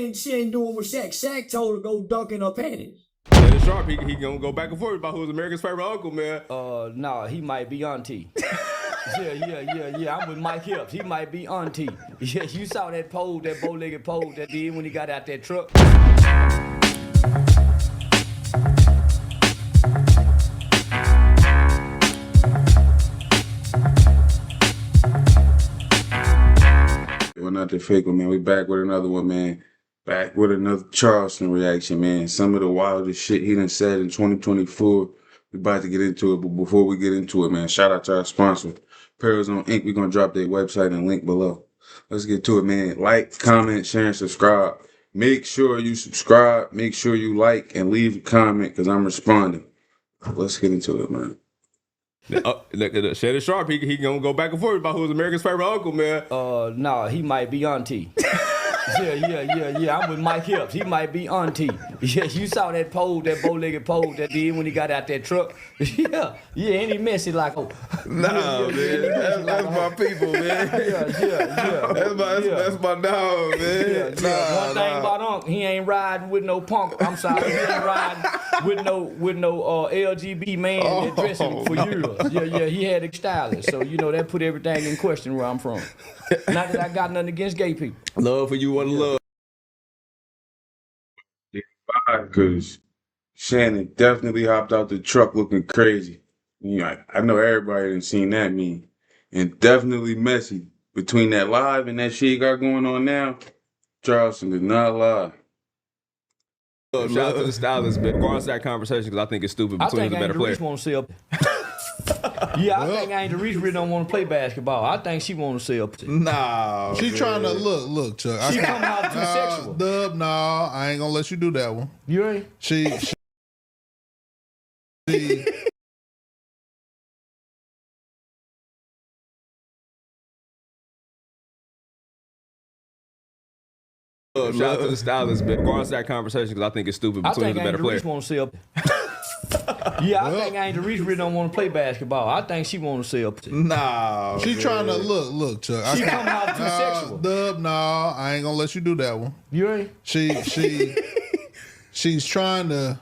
And she ain't doing what Shaq. Shaq told her to go dunk in her panties. Yeah, the Sharp, he gonna go back and forth about who's America's favorite uncle, man. Nah, he might be auntie. Yeah. I'm with Mike Hips. He might be auntie. Yeah, you saw that pole, that bow-legged pole that did when he got out that truck. We're not the fake one, man. We back with another one, man. Back with another Charleston reaction, man. Some of the wildest shit he done said in 2024. We about to get into it, but before we get into it, man, shout out to our sponsor, Pearls Inc. We're gonna drop their website and link below. Let's get to it, man. Like, comment, share, and subscribe. Make sure you subscribe. Make sure you like and leave a comment because I'm responding. Let's get into it, man. Shannon Sharp, he gonna go back and forth about who's America's favorite uncle, man. Nah, he might be auntie. Yeah. I'm with Mike Hips. He might be auntie. Yeah, you saw that pole, that bow-legged pole that did when he got out that truck. Yeah, ain't he messy like oh. Nah, man, that's my people, man. Yeah. That's my dog, man. Yeah. One thing about Unc, he ain't riding with no punk. I'm sorry, he ain't riding with no LGBT man that dressing for years. Yeah, he had a stylist, so you know that put everything in question where I'm from. Not that I got nothing against gay people. Love for you, one love. Because Shannon definitely hopped out the truck looking crazy. I know everybody done seen that meme. And definitely messy. Between that live and that shit you got going on now, Charleston did not lie. Shout out to the stylist, but regardless of that conversation, because I think it's stupid between the better players. Want to see up. Yeah, I think Angel Reese really don't want to play basketball. I think she want to see up. Nah, she trying to look, Chuck. She coming out too sexual. Dub, nah, I ain't gonna let you do that one. You ain't? She shout out to the stylist, but regardless of that conversation, because I think it's stupid between the better players. Want to see up. Yeah, I think Angel Reese really don't want to play basketball. I think she want to see up. Nah, she trying to look, Chuck. She coming out too sexual. Dub, nah, I ain't gonna let you do that one. You ain't? She's trying to.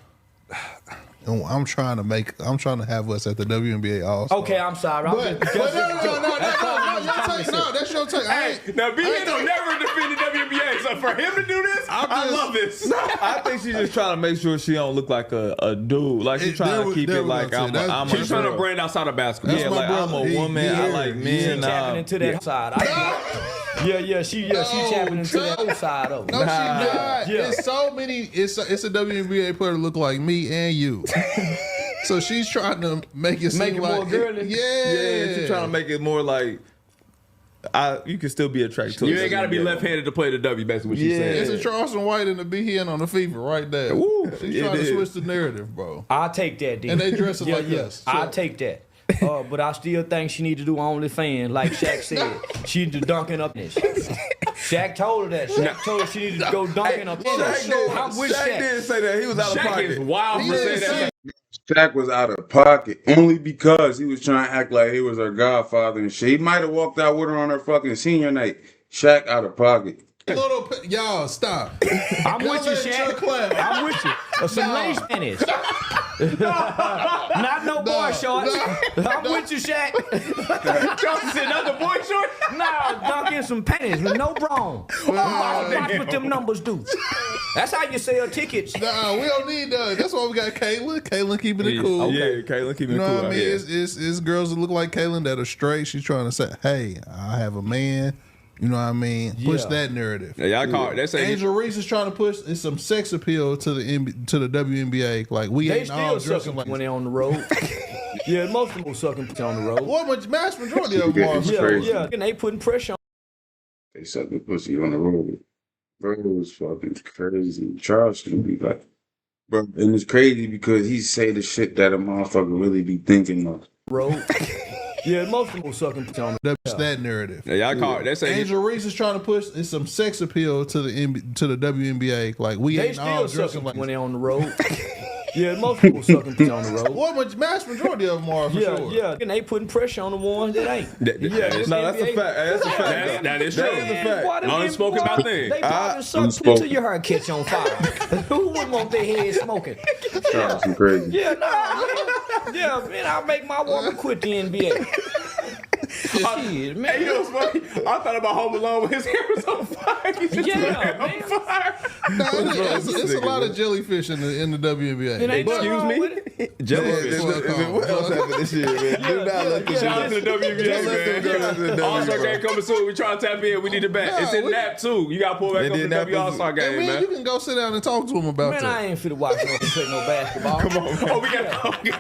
I'm trying to have us at the WNBA All-Star. Okay, I'm sorry. No, that's your take. Hey, now B.A. don't never defend the WNBA, so for him to do this, I love this. I think she's just trying to make sure she don't look like a dude. Like she's trying to keep it like I'm she's trying to brand outside of basketball. Yeah, like I'm a woman. I like men. She tapping into that side. She tapping into that other side of it. No, she not. Yeah. It's so many. It's a WNBA player that look like me and you. So she's trying to make it seem like more girly. Yeah, she's trying to make it more like you can still be attracted to it. You ain't got to be left-handed to play the W, basically what she's saying. It's a Charleston White and a BN on the FIFA right there. Ooh, she's trying to switch the narrative, bro. I'll take that, D. And they dress like this. I'll take that. But I still think she need to do OnlyFans, like Shaq said. She need to dunking up this. Shaq told her that. Shaq told her she needed to go dunking up this. I'm with Shaq. Shaq didn't say that. He was out of pocket. Shaq is wild for saying that. Shaq was out of pocket only because he was trying to act like he was her godfather and shit. He might have walked out with her on her fucking senior night. Shaq out of pocket. Y'all stop. I'm with you, Shaq. I'm with you. Some lace panties. Not no boy shorts. I'm with you, Shaq. Johnson said, not the boy shorts? Nah, dunk in some panties with no brawn. Watch what them numbers do. That's how you sell tickets. Nah, we don't need that. That's why we got Caitlyn. Caitlyn keeping it cool. Okay. Yeah, Caitlyn keeping it cool. You know what I mean? It's girls that look like Caitlyn that are straight. She's trying to say, hey, I have a man. You know what I mean? Push that narrative. Yeah, y'all call it. Angel Reese is trying to push some sex appeal to the WNBA. Like we they ain't all still dressing sucking like when they on the road. Yeah, most of them sucking on the road. What mass majority of them are? Yeah, and they putting pressure on. They suck the pussy on the road. Bro, it was fucking crazy. Charleston be like, bro, and it's crazy because he say the shit that a motherfucker really be thinking of. Road. Yeah, most of them sucking on that narrative. Yeah, y'all call it. Angel Reese is trying to push some sex appeal to the WNBA. Like we they ain't all still dressing sucking like when they on the road. Yeah, most people sucking pussy on the road. Well, vast majority of them are for sure. Yeah, and they putting pressure on the ones that ain't. No, that's a fact. That's a fact. That is true. That is a fact. Unspoken about things. They probably suck till your hair catch on fire. Who wouldn't want their head smoking? Charleston crazy. Yeah, no, man. Yeah, man, I'll make my woman quit the NBA. Shit, man. Hey, you know what's funny? I thought about Home Alone when his hair was on fire. Yeah, man. On fire. It's a lot of jellyfish in the WNBA. It ain't Excuse wrong me? with it. Jellyfish. What else happened this year, man? Do not let them Shout out to the WNBA, man. All-Star game coming soon. We trying to tap in. We need the back. It's in nap, too. You got to pull back up the W All-Star game, Man, man. you can go sit down and talk to them about Man, that. I ain't finna watch no one play no basketball. Come on, man. Oh, we got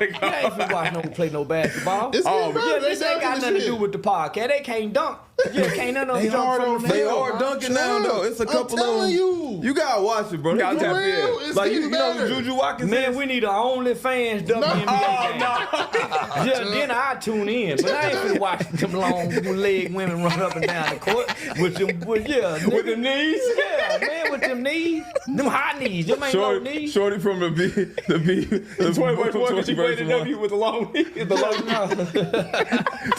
to go. I ain't finna watch no one play no basketball. It's getting better. Yeah, They this ain't got dunking nothing to shit. do with the podcast. They can't dunk. Yeah, can't none of them They jump hard from on the the They field. are dunking now, though. It's a couple of telling them. you. You gotta watch it, bro. You gotta For tap real, in. it's Like, you getting know better. who Juju Watkins Man, is? we need an OnlyFans WNBA game. Yeah, then I tune in, but I ain't finna watch them long leg women run up and down the court with them, with them knees. Yeah, man, with them knees, them high knees, them ain't low knees. Shorty from the B. The 21, she played the W with the long knee.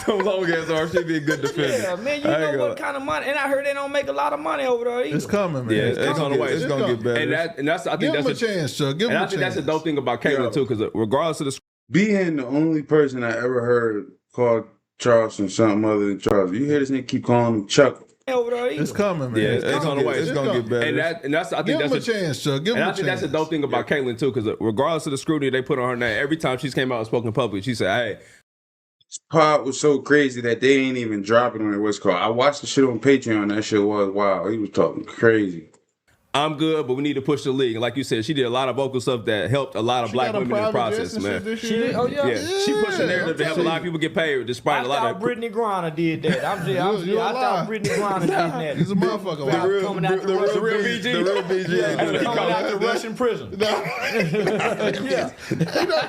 The long ass arm. She'd be a good defender. Yeah, man, you know what kind of money, and I heard they don't make a lot of money over there either. It's coming, man. Yeah, It's on the way. It's gonna get better. And that's I Give think them a that's chance, Chuck. Give them a I think chance. that's the dope thing about Caitlyn too, because regardless of the Being the only person I ever heard called Charleston something other than Charles. You hear this nigga keep calling him Chuck. Over there either. It's coming, man. Yeah, It's on the way. It's gonna get better. and that's I think Give them a that's chance, Chuck. Give them a I think chance. that's the dope thing about Caitlyn too, because regardless of the scrutiny they put on her name, every time she's came out and spoken publicly, she said, "Hey, Pod was so crazy that they ain't even dropping on it. What's called? I watched the shit on Patreon. That shit was wild. He was talking crazy. I'm good, but we need to push the league." And like you said, she did a lot of vocal stuff that helped a lot of black women in the process, man. She did? Oh yeah. Yeah, she pushed the narrative to help a lot of people get paid, despite I a lot thought of. Brittney Griner did that. I thought Brittney Griner did that. He's a motherfucker. About coming out the real BG. The real BG. coming out the Russian prison. Yeah.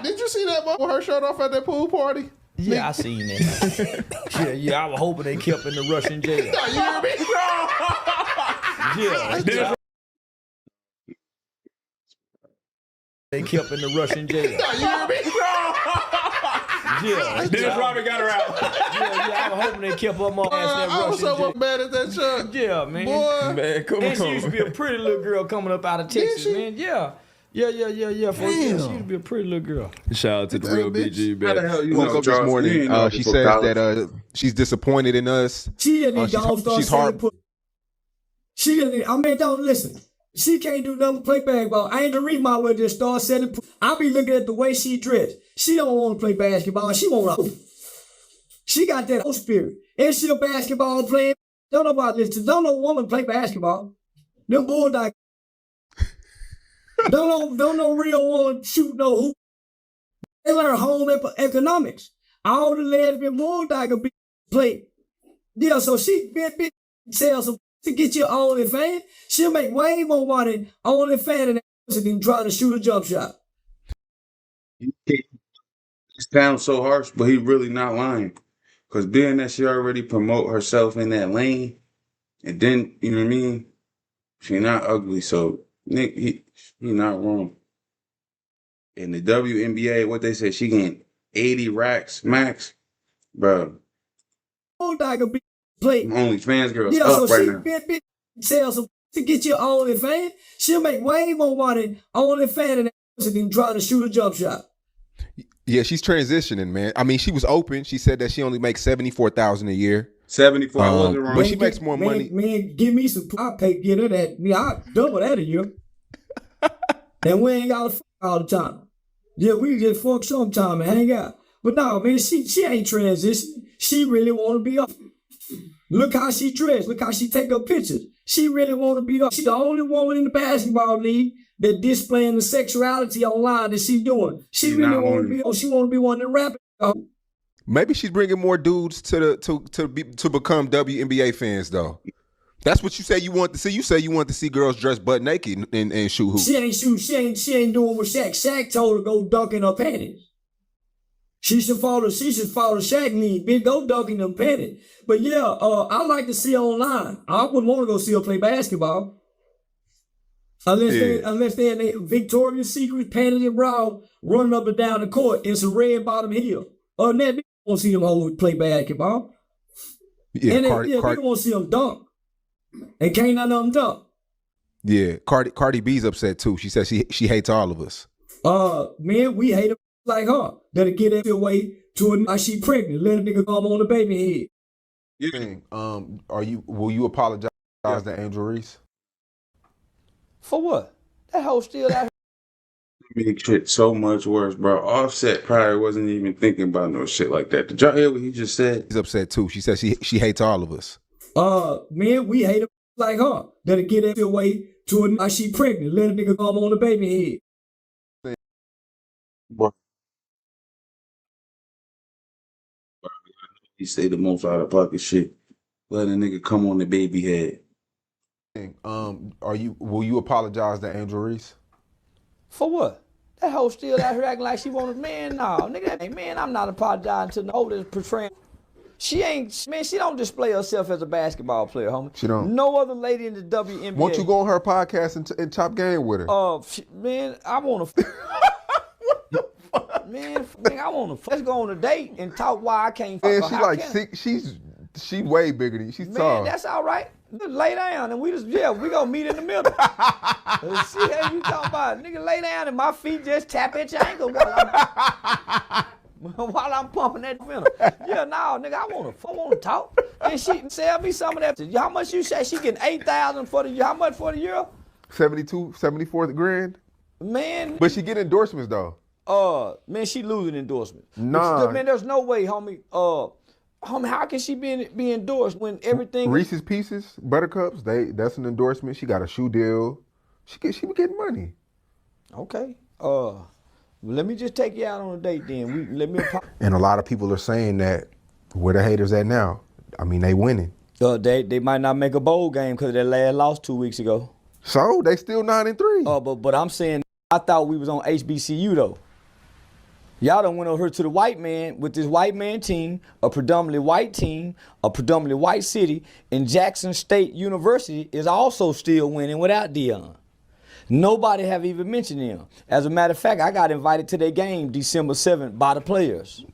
Did you see that with her shirt off at that pool party? Yeah, I seen that. Yeah, I was hoping they kept in the Russian jail. You hear me? Yeah. They kept in the Russian jail. You hear me? Yeah. Dennis Rodman got her out. Yeah, I was hoping they kept her ass in that I was Russian so jail. mad at that Chuck. Yeah, man. Boy. Man, come And she used to on. be a pretty little girl coming up out of Texas, she? man. Yeah. Yeah. For she used to be a pretty little girl. Shout out to the real BG, How the man. hell you Woke know up this Charleston? You morning. ain't know She before says college. that she's disappointed in us. She just need she's- to start she's hard- selling. She just need, I mean, don't listen. She can't do nothing but play basketball. I ain't the reason why we'll just start selling. I be looking at the way she dressed. She don't want to play basketball. She want to. She got that whole spirit. And she a basketball player. Don't know about this. Don't no woman play basketball. Them boys like. don't no real woman shoot no hoop. They learn home economics. All the lesbian boys that can be play. Yeah, so she been sell some to get you OnlyFans. She'll make way more money OnlyFans than trying to shoot a jump shot. It sounds so harsh, but he really not lying. Because being that she already promote herself in that lane, and then, you know what I mean? She not ugly, so Nick, he not wrong. In the WNBA, what they say, she getting 80 racks max. Bro, That can be play. OnlyFans girls Yeah, up so right she now. been sell some to get you OnlyFans. She'll make way more money OnlyFans than trying to shoot a jump shot. Yeah, she's transitioning, man. I mean, she was open. She said that she only makes $74,000 a year. 74, I wasn't wrong. But she makes more money. Man, give me some. I'll get her that. I'll double that a year. And we ain't got to fuck all the time. Yeah, we just fuck sometime and hang out. But no, man, she ain't transitioning. She really want to be up. Look how she dressed. Look how she take her pictures. She really want to be up. She the only woman in the basketball league that displaying the sexuality online that she doing. She really want to be. Oh, she want to be one of the rappers. Maybe she's bringing more dudes to become WNBA fans, though. That's what you say you want to see. You say you want to see girls dressed butt naked and shoot hoops. She ain't doing what Shaq. Shaq told her to go dunk in her panties. She should follow Shaq lead. Bitch, go dunk in them panties. But yeah, I like to see her online. I wouldn't want to go see her play basketball. Unless they in their Victoria's Secret, panties and bra, running up and down the court in some red bottom heel. Other than that, they won't see them hoes play basketball. Yeah, and they won't see them dunk. And can't none of them dunk. Yeah, Cardi B's upset too. She says she hates all of us. Man, we hate her like her. That'll get that away to like she pregnant. Let a nigga come on the baby head. Will you apologize to Angel Reese? For what? That hoe still out here. Make shit so much worse, bro. Offset probably wasn't even thinking about no shit like that. Did y'all hear what he just said? He's upset too. She says she hates all of us. Man, we hate her like her. That'll get that away to like she pregnant. Let a nigga come on the baby head. Boy. He say the most out of pocket shit. Let a nigga come on the baby head. Will you apologize to Angel Reese? For what? That hoe still out here acting like she wanted, man, no, nigga, man, I'm not apologizing to the hoe that's portraying. She ain't, man, she don't display herself as a basketball player, homie. She don't. No other lady in the WNBA. Won't you go on her podcast and chop game with her? Man, I want to. Man, I want to. Let's go on a date and talk why I can't. Man, she like six. She way bigger than you. She's tall. Man, that's all right. Just lay down and we gonna meet in the middle. See how you talking about, nigga? Lay down and my feet just tap at your ankle while I'm pumping that venom. Yeah, no, nigga, I wanna talk. And she sell me some of that. How much you say she getting 8,000 for the year? How much for the year? 74 grand. Man. But she get endorsements though. Man, she losing endorsements. Nah. Man, there's no way, homie. Homie, how can she be endorsed when everything? Reese's Pieces, Buttercups, that's an endorsement. She got a shoe deal. She be getting money. Okay. Let me just take you out on a date then. And a lot of people are saying that where the haters at now? I mean, they winning. They might not make a bowl game because they last lost 2 weeks ago. So they still 9-3. But I'm saying I thought we was on HBCU though. Y'all done went over here to the white man with this white man team, a predominantly white team, a predominantly white city, and Jackson State University is also still winning without Dion. Nobody have even mentioned him. As a matter of fact, I got invited to their game December 7th by the players.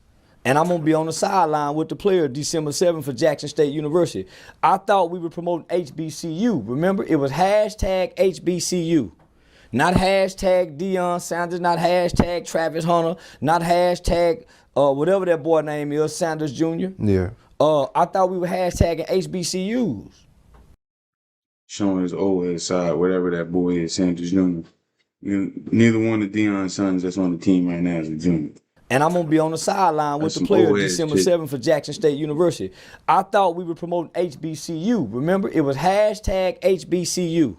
And I'm going to be on the sideline with the players December 7th for Jackson State University. I thought we were promoting HBCU. Remember, it was hashtag HBCU. Not hashtag Dion Sanders, not hashtag Travis Hunter, not hashtag whatever that boy name is, Sanders Jr. Yeah. I thought we were hashtagging HBCUs. Showing his old head side, whatever that boy is, Sanders Jr. Neither one of Dion sons that's on the team right now is a junior. And I'm going to be on the sideline with the players December 7th for Jackson State University. I thought we were promoting HBCU. Remember, it was hashtag HBCU.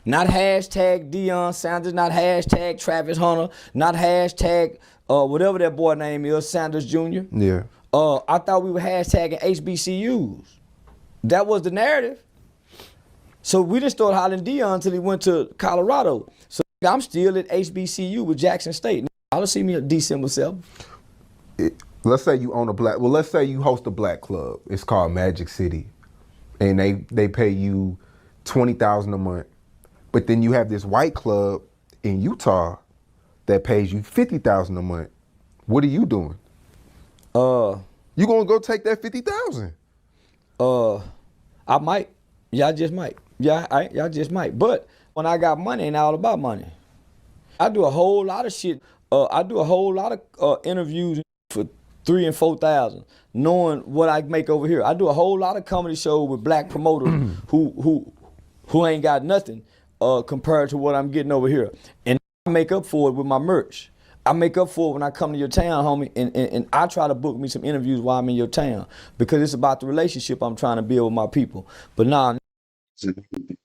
Not hashtag Dion Sanders, not hashtag Travis Hunter, not hashtag whatever that boy name is, Sanders Jr. Yeah. I thought we were hashtagging HBCUs. That was the narrative. So we didn't start hollering Dion until he went to Colorado. So I'm still at HBCU with Jackson State. I'll see me at December 7th. Let's say you own let's say you host a black club. It's called Magic City. And they pay you $20,000 a month. But then you have this white club in Utah that pays you $50,000 a month. What are you doing? You gonna go take that $50,000? I might. Yeah, I just might. I just might. But when I got money, it ain't all about money. I do a whole lot of shit. I do a whole lot of interviews for $3,000 and $4,000, knowing what I make over here. I do a whole lot of comedy shows with black promoters who ain't got nothing. Compared to what I'm getting over here. And I make up for it with my merch. I make up for it when I come to your town, homie, and I try to book me some interviews while I'm in your town because it's about the relationship I'm trying to build with my people. But nah.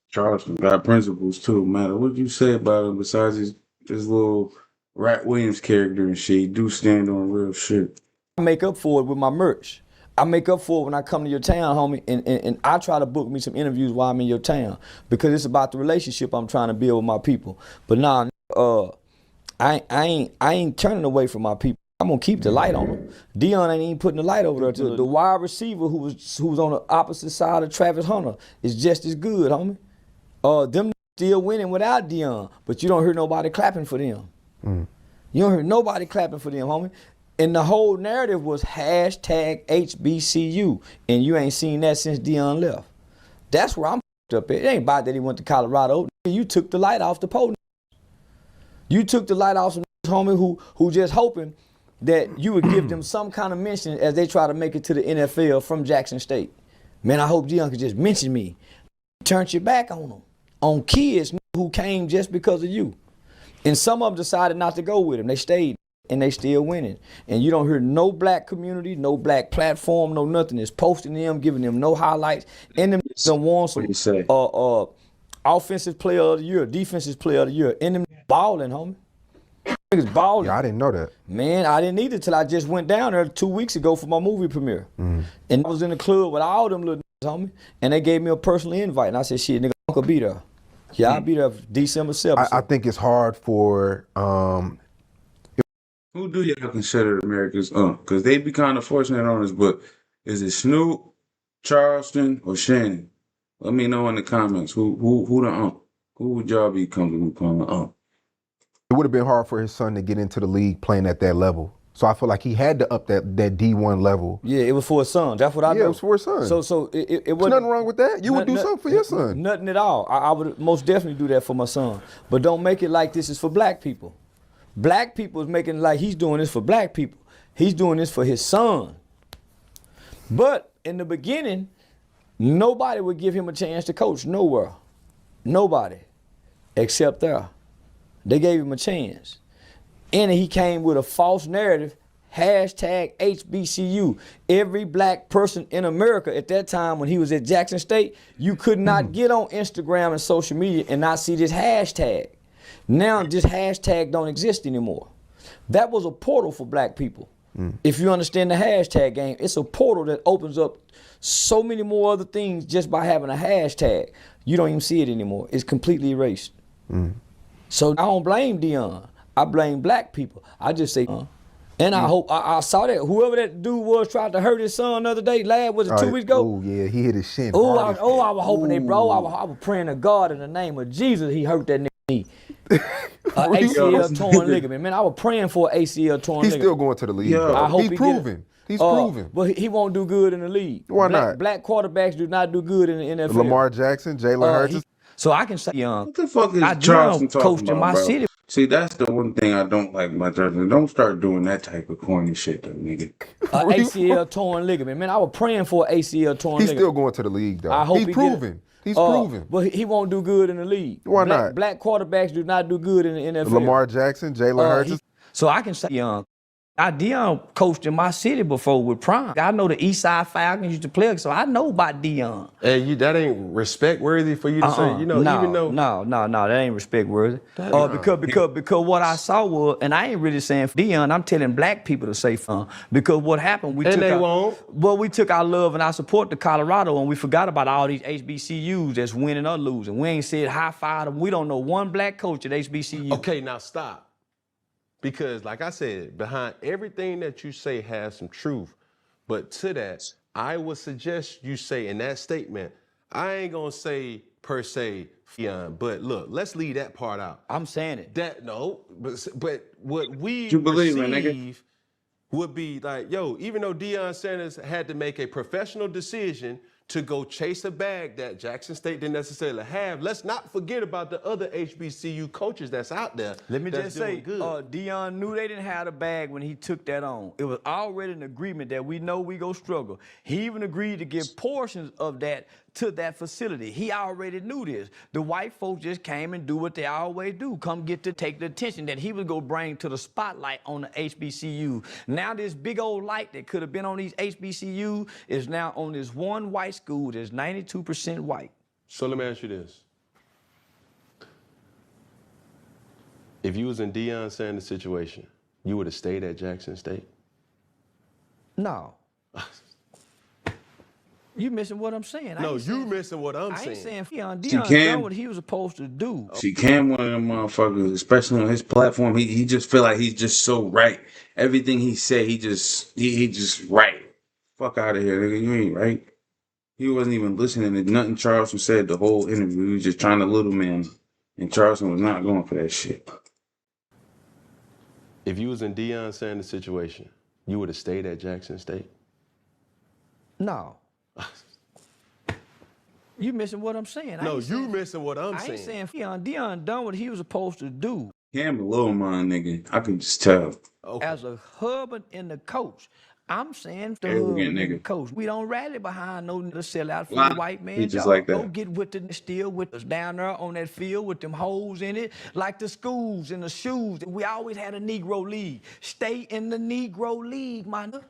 Charleston got principles too, man. What you say about him besides this little Rat Williams character and shit? He do stand on real shit. I make up for it with my merch. I make up for it when I come to your town, homie, and I try to book me some interviews while I'm in your town because it's about the relationship I'm trying to build with my people. But nah, I ain't turning away from my people. I'm gonna keep the light on them. Dion ain't even putting the light over there. To the wide receiver who was on the opposite side of Travis Hunter is just as good, homie. Them still winning without Dion, but you don't hear nobody clapping for them. You don't hear nobody clapping for them, homie. And the whole narrative was hashtag HBCU, and you ain't seen that since Dion left. That's where I'm up at. It ain't about that he went to Colorado. You took the light off the pole. You took the light off some homie who just hoping that you would give them some kind of mention as they try to make it to the NFL from Jackson State. Man, I hope Dion could just mention me. Turned your back on them, on kids who came just because of you. And some of them decided not to go with him. They stayed, and they still winning. And you don't hear no black community, no black platform, no nothing. It's posting them, giving them no highlights. And them don't want some offensive player of the year, defensive player of the year. And them balling, homie. Niggas balling. Yeah, I didn't know that. Man, I didn't either till I just went down there 2 weeks ago for my movie premiere. And I was in the club with all them little niggas, homie. And they gave me a personal invite. And I said, shit, nigga, I could be there. Yeah, I'll be there December 7th. I think it's hard for Who do y'all consider America's because they be kind of fortunate on us, but is it Snoop, Charleston, or Shannon? Let me know in the comments who the who would y'all be comfortable calling it would have been hard for his son to get into the league playing at that level. So I feel like he had to up that D1 level. Yeah, it was for his son. That's what I know. Yeah, it was for his son. So it There's wasn't nothing wrong with that. You would do something for your son. Nothing at all. I would most definitely do that for my son. But don't make it like this is for black people. Black people is making it like he's doing this for black people. He's doing this for his son. But in the beginning, nobody would give him a chance to coach nowhere. Nobody. Except there. They gave him a chance. And he came with a false narrative, hashtag HBCU. Every black person in America at that time when he was at Jackson State, you could not get on Instagram and social media and not see this hashtag. Now this hashtag don't exist anymore. That was a portal for black people. If you understand the hashtag game, it's a portal that opens up so many more other things just by having a hashtag. You don't even see it anymore. It's completely erased. So I don't blame Dion. I blame black people. I just say, and I hope, I saw that whoever that dude was tried to hurt his son the other day, was it 2 weeks ago? Oh yeah, he hit his shin. I was hoping they, bro, I was praying to God in the name of Jesus, he hurt that nigga knee. ACL torn ligament. Man, I was praying for an ACL torn ligament. He's still going to the league. I hope he's proven. He's proven. But he won't do good in the league. Why not? Black quarterbacks do not do good in the NFL. Lamar Jackson, Jalen Hurts. So I can say, what the fuck is Charleston talking about, my bro? city. See, that's the one thing I don't like about Charleston. Don't start doing that type of corny shit, though, nigga. ACL torn ligament. Man, I was praying for an ACL torn ligament. He's still going to the league, though. I hope he's proven. He's proven. But he won't do good in the league. Why not? Black quarterbacks do not do good in the NFL. Lamar Jackson, Jalen Hurts. So I can say, Dion coached in my city before with Prime. I know the Eastside Falcons used to play, so I know about Dion. Hey, that ain't respect worthy for you to say, even though. No, that ain't respect worthy. Because what I saw was, and I ain't really saying for Dion, I'm telling black people to say fun. Because what happened, we took our love and our support to Colorado, and we forgot about all these HBCUs that's winning or losing. We ain't said high five them. We don't know one black coach at HBCU. Okay, now stop. Because, like I said, behind everything that you say has some truth. But to that, I would suggest you say in that statement, I ain't gonna say per se, but look, let's leave that part out. I'm saying it. But what we receive would be like, even though Dion Sanders had to make a professional decision to go chase a bag that Jackson State didn't necessarily have, let's not forget about the other HBCU coaches that's out there. Let me just say, Dion knew they didn't have the bag when he took that on. It was already an agreement that we know we go struggle. He even agreed to give portions of that to that facility. He already knew this. The white folks just came and do what they always do. Come take the attention that he was going to bring to the spotlight on the HBCU. Now this big old light that could have been on these HBCU is now on this one white school that's 92% white. So let me ask you this. If you was in Dion Sanders' situation, you would have stayed at Jackson State? No. You missing what I'm saying. No, you missing what I'm saying. I ain't saying Dion done what he was supposed to do. She can one of them motherfuckers, especially on his platform. He just feel like he's just so right. Everything he say, he just right. Fuck out of here, nigga. You ain't right. He wasn't even listening to nothing Charleston said the whole interview. He was just trying to little man. And Charleston was not going for that shit. If you was in Dion Sanders' situation, you would have stayed at Jackson State? No. You missing what I'm saying. No, you missing what I'm I ain't saying. saying Dion done what he was supposed to do. Cam a little mind nigga. I can just tell. Okay. As a husband and the coach. I'm saying the Arrogant husband and the nigga. coach. We don't rally behind no sellout for Lie. the white man. He just Y'all like that. go get with the still with us down there on that field with them holes in it, like the schools and the shoes. We always had a Negro league. Stay in the Negro league, my nigga.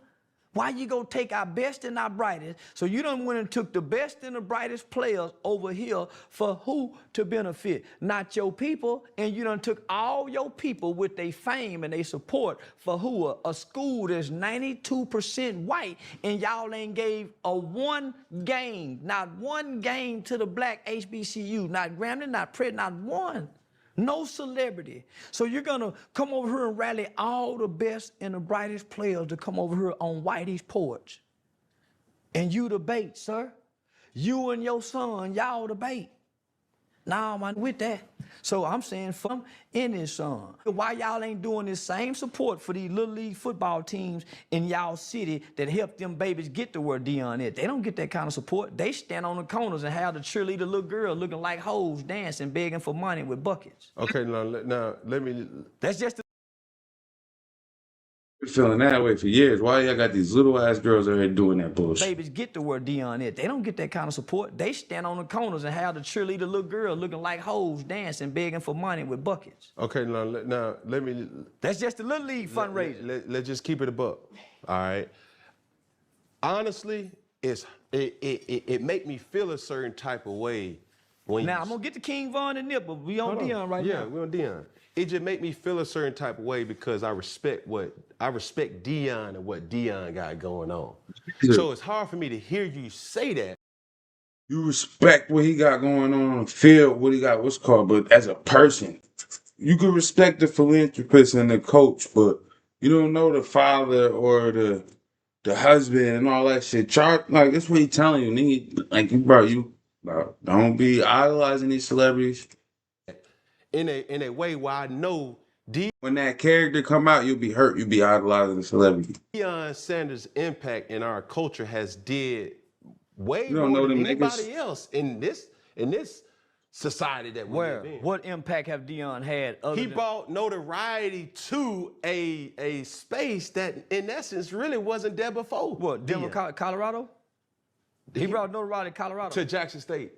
Why you gonna take our best and our brightest? So you done went and took the best and the brightest players over here for who to benefit? Not your people, and you done took all your people with their fame and their support for who? A school that's 92% white, and y'all ain't gave one game, not one game to the black HBCU, not Grambling, not Pratt, not one. No celebrity. So you're gonna come over here and rally all the best and the brightest players to come over here on Whitey's porch. And you the bait, sir. You and your son, y'all the bait. Nah, man, with that. So I'm saying from any son. Why y'all ain't doing this same support for these little league football teams in y'all city that help them babies get to where Dion is? They don't get that kind of support. They stand on the corners and have the cheerleader little girl looking like hoes dancing, begging for money with buckets. Okay, now let me. That's just the Feeling that way for years. Why y'all got these little ass girls out here doing that bullshit? babies get to where Dion is. They don't get that kind of support. They stand on the corners and have the cheerleader little girl looking like hoes dancing, begging for money with buckets. Okay, now let me. That's just the little league fundraiser. Let's just keep it a buck. All right. Honestly, it make me feel a certain type of way when. Now I'm gonna get to King Von and Nip, but we on Dion right now. Yeah, we on Dion. It just make me feel a certain type of way because I respect Dion and what Dion got going on. So it's hard for me to hear you say that. You respect what he got going on the field, what he got, what's called, but as a person, you can respect the philanthropist and the coach, but you don't know the father or the husband and all that shit. Like, that's what he telling you, nigga. Like, don't be idolizing these celebrities. In a way where I know when that character come out, you'll be hurt. You'll be idolizing the celebrity. Dion Sanders' impact in our culture has did way You don't more know than them anybody niggas? else in this society that we live in. What impact have Dion had? He brought notoriety to a space that, in essence, really wasn't there before. What, Denver, Colorado? He brought notoriety to Colorado. To Jackson State.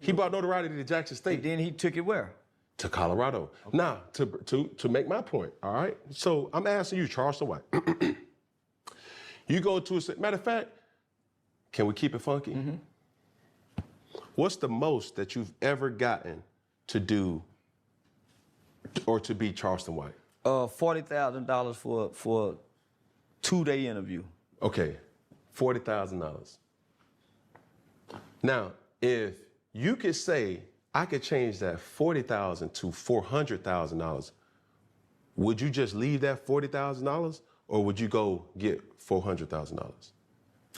He brought notoriety to Jackson State. And then he took it where? To Colorado. Okay. Now, to make my point, all right? So I'm asking you, Charleston White. You go to a, matter of fact, can we keep it funky? Mm-hmm. What's the most that you've ever gotten to do or to be Charleston White? $40,000 for a 2-day interview. Okay, $40,000. Now, if you could say, I could change that $40,000 to $400,000, would you just leave that $40,000 or would you go get $400,000?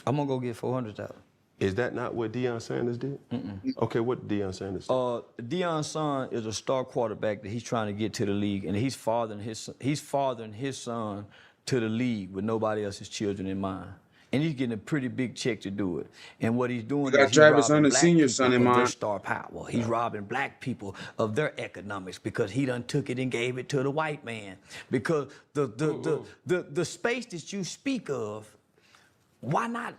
I'm gonna go get $400,000. Is that not what Dion Sanders did? Mm-mm. Okay, what did Dion Sanders do? Dion's son is a star quarterback that he's trying to get to the league, and he's fathering his son to the league with nobody else's children in mind. And he's getting a pretty big check to do it. And what he's doing got is he's Travis robbing Hunter black Senior people son in of their mind. star power. He's robbing black people of their economics because he done took it and gave it to the white man. Because the space that you speak of, why not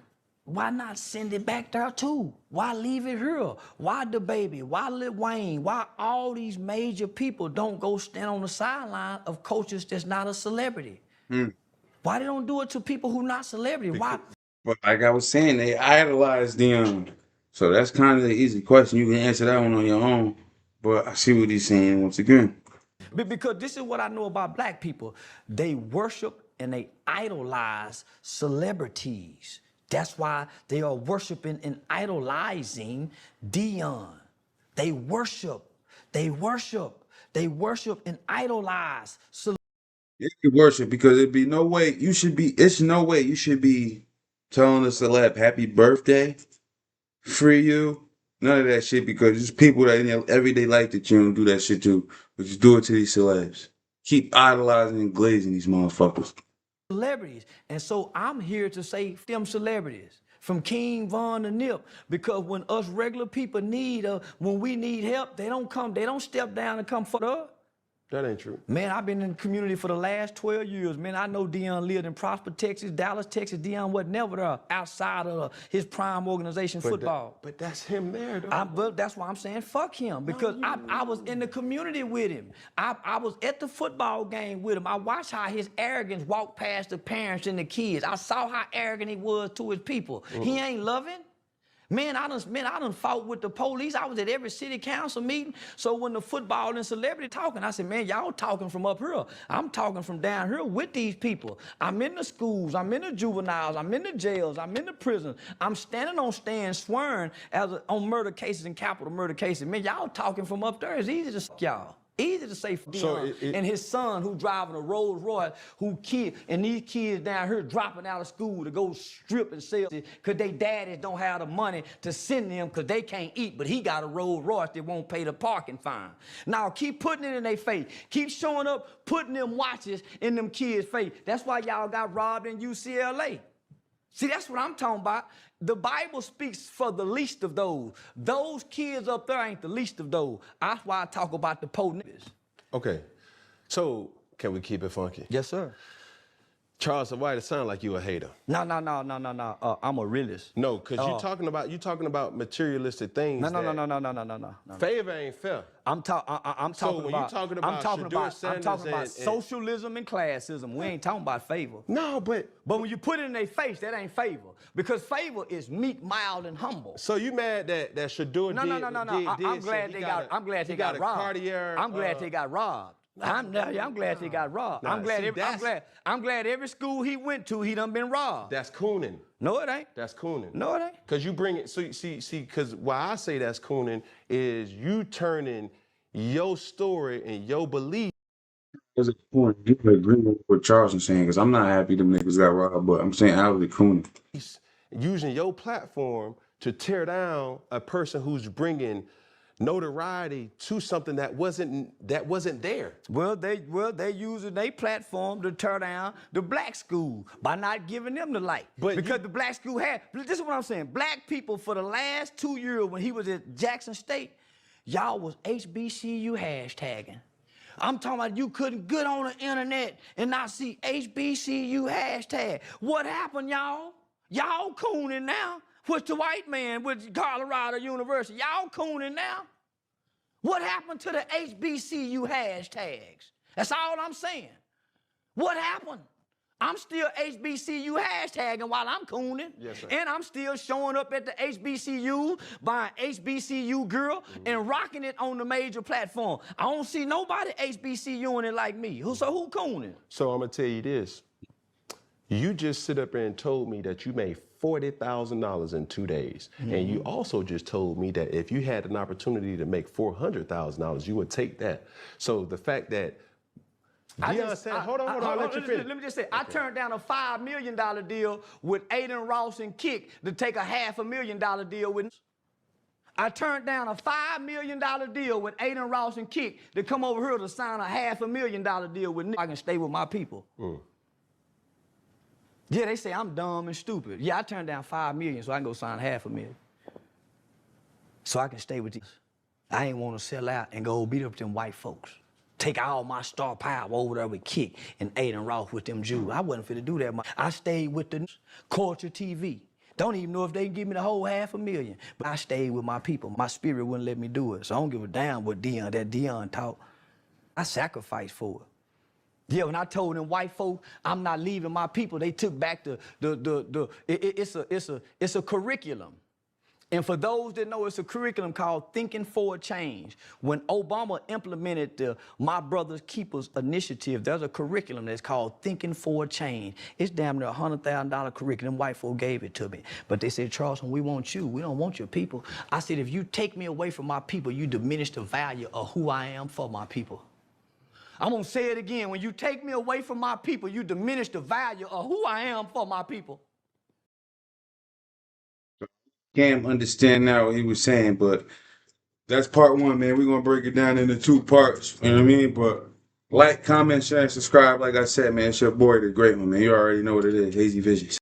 send it back there too? Why leave it here? Why the baby? Why Lil Wayne? Why all these major people don't go stand on the sideline of coaches that's not a celebrity? Why they don't do it to people who not celebrity? Why? But like I was saying, they idolize them. So that's kind of the easy question. You can answer that one on your own. But I see what he's saying once again. Because this is what I know about black people. They worship and they idolize celebrities. That's why they are worshiping and idolizing Dion. They worship and idolize celebrities. You can worship because it'd be no way it's no way you should be telling a celeb happy birthday, free you, None of that shit, because it's people that in your everyday life that you don't do that shit to, but you do it to these celebs. Keep idolizing and glazing these motherfuckers. Celebrities. And so I'm here to say them celebrities. From King Von to Nip, because when us regular people when we need help, they don't step down and come for us. That ain't true. Man, I've been in the community for the last 12 years. Man, I know Dion lived in Prosper, Texas, Dallas, Texas. Dion was never there outside of his prime organization football. But that's him there, though. But that's why I'm saying fuck him, because I was in the community with him. I was at the football game with him. I watched how his arrogance walked past the parents and the kids. I saw how arrogant he was to his people. He ain't loving. Man, I done fought with the police. I was at every city council meeting. So when the football and celebrity talking, I said, man, y'all talking from up here. I'm talking from down here with these people. I'm in the schools. I'm in the juveniles. I'm in the jails. I'm in the prisons. I'm standing on stands swearing on murder cases and capital murder cases. Man, y'all talking from up there. It's easy to suck y'all. Easy to say for Dion and his son who driving a Rolls Royce, and these kids down here dropping out of school to go strip and sell because they daddies don't have the money to send them because they can't eat, but he got a Rolls Royce that won't pay the parking fine. Now keep putting it in their face. Keep showing up, putting them watches in them kids' face. That's why y'all got robbed in UCLA. See, that's what I'm talking about. The Bible speaks for the least of those. Those kids up there ain't the least of those. That's why I talk about the poor niggas. Okay, so can we keep it funky? Yes, sir. Charleston White, it sounds like you a hater. No. I'm a realist. No, because you talking about materialistic things. No. Favor ain't fair. I'm talking about and socialism and classism. We ain't talking about favor. No, but when you put it in their face, that ain't favor. Because favor is meek, mild, and humble. So you mad that Shadur No. I'm glad they got robbed. Cartier, I'm glad they got robbed. I'm glad they got robbed. Nah, I'm glad every school he went to, he done been robbed. That's cooning. No, it ain't. That's cooning. No, it ain't. Because you bring it, so see, because why I say that's cooning is you turning your story and your belief. There's a point. You agree with what Charleston saying, because I'm not happy them niggas got robbed, but I'm saying I was cooning. Using your platform to tear down a person who's bringing notoriety to something that wasn't there. Well, they using their platform to tear down the black school by not giving them the light. Because the black school this is what I'm saying. Black people for the last 2 years when he was at Jackson State, y'all was HBCU hashtagging. I'm talking about you couldn't get on the internet and not see HBCU hashtag. What happened, y'all? Y'all cooning now. What's the white man with Colorado University? Y'all cooning now. What happened to the HBCU hashtags? That's all I'm saying. What happened? I'm still HBCU hashtagging while I'm cooning. Yes, sir. And I'm still showing up at the HBCU, buying HBCU girl, and rocking it on the major platform. I don't see nobody HBCUing it like me. So who cooning? So I'm going to tell you this. You just sit up there and told me that you made $40,000 in 2 days. And you also just told me that if you had an opportunity to make $400,000, you would take that. So the fact that Dion Sanders, hold on, let you finish. Let me just say, I turned down a $5 million deal with Aiden Ross and Kick to take a $500,000 deal with. I turned down a $5 million deal with Aiden Ross and Kick to come over here to sign a $500,000 deal with I can stay with my people. Yeah, they say I'm dumb and stupid. Yeah, I turned down $5 million so I can go sign $500,000. So I can stay with these. I ain't want to sell out and go beat up them white folks. Take all my star power over there with Kick and Aiden Ross with them Jews. I wasn't fit to do that. I stayed with the Culture TV. Don't even know if they can give me the whole $500,000. But I stayed with my people. My spirit wouldn't let me do it. So I don't give a damn what Dion taught. I sacrificed for it. Yeah, when I told them white folk I'm not leaving my people, they took back it's a curriculum. And for those that know, it's a curriculum called Thinking for a Change. When Obama implemented the My Brother's Keepers initiative, there's a curriculum that's called Thinking for a Change. It's damn near $100,000 curriculum. White folk gave it to me. But they said, Charleston, we want you. We don't want your people. I said, if you take me away from my people, you diminish the value of who I am for my people. I'm going to say it again. When you take me away from my people, you diminish the value of who I am for my people. Cam understand now what he was saying, but that's part one, man. We're gonna break it down into 2 parts. You know what I mean? But like, comment, share, and subscribe. Like I said, man, it's your boy, the great one, man. You already know what it is. Hazie Visions.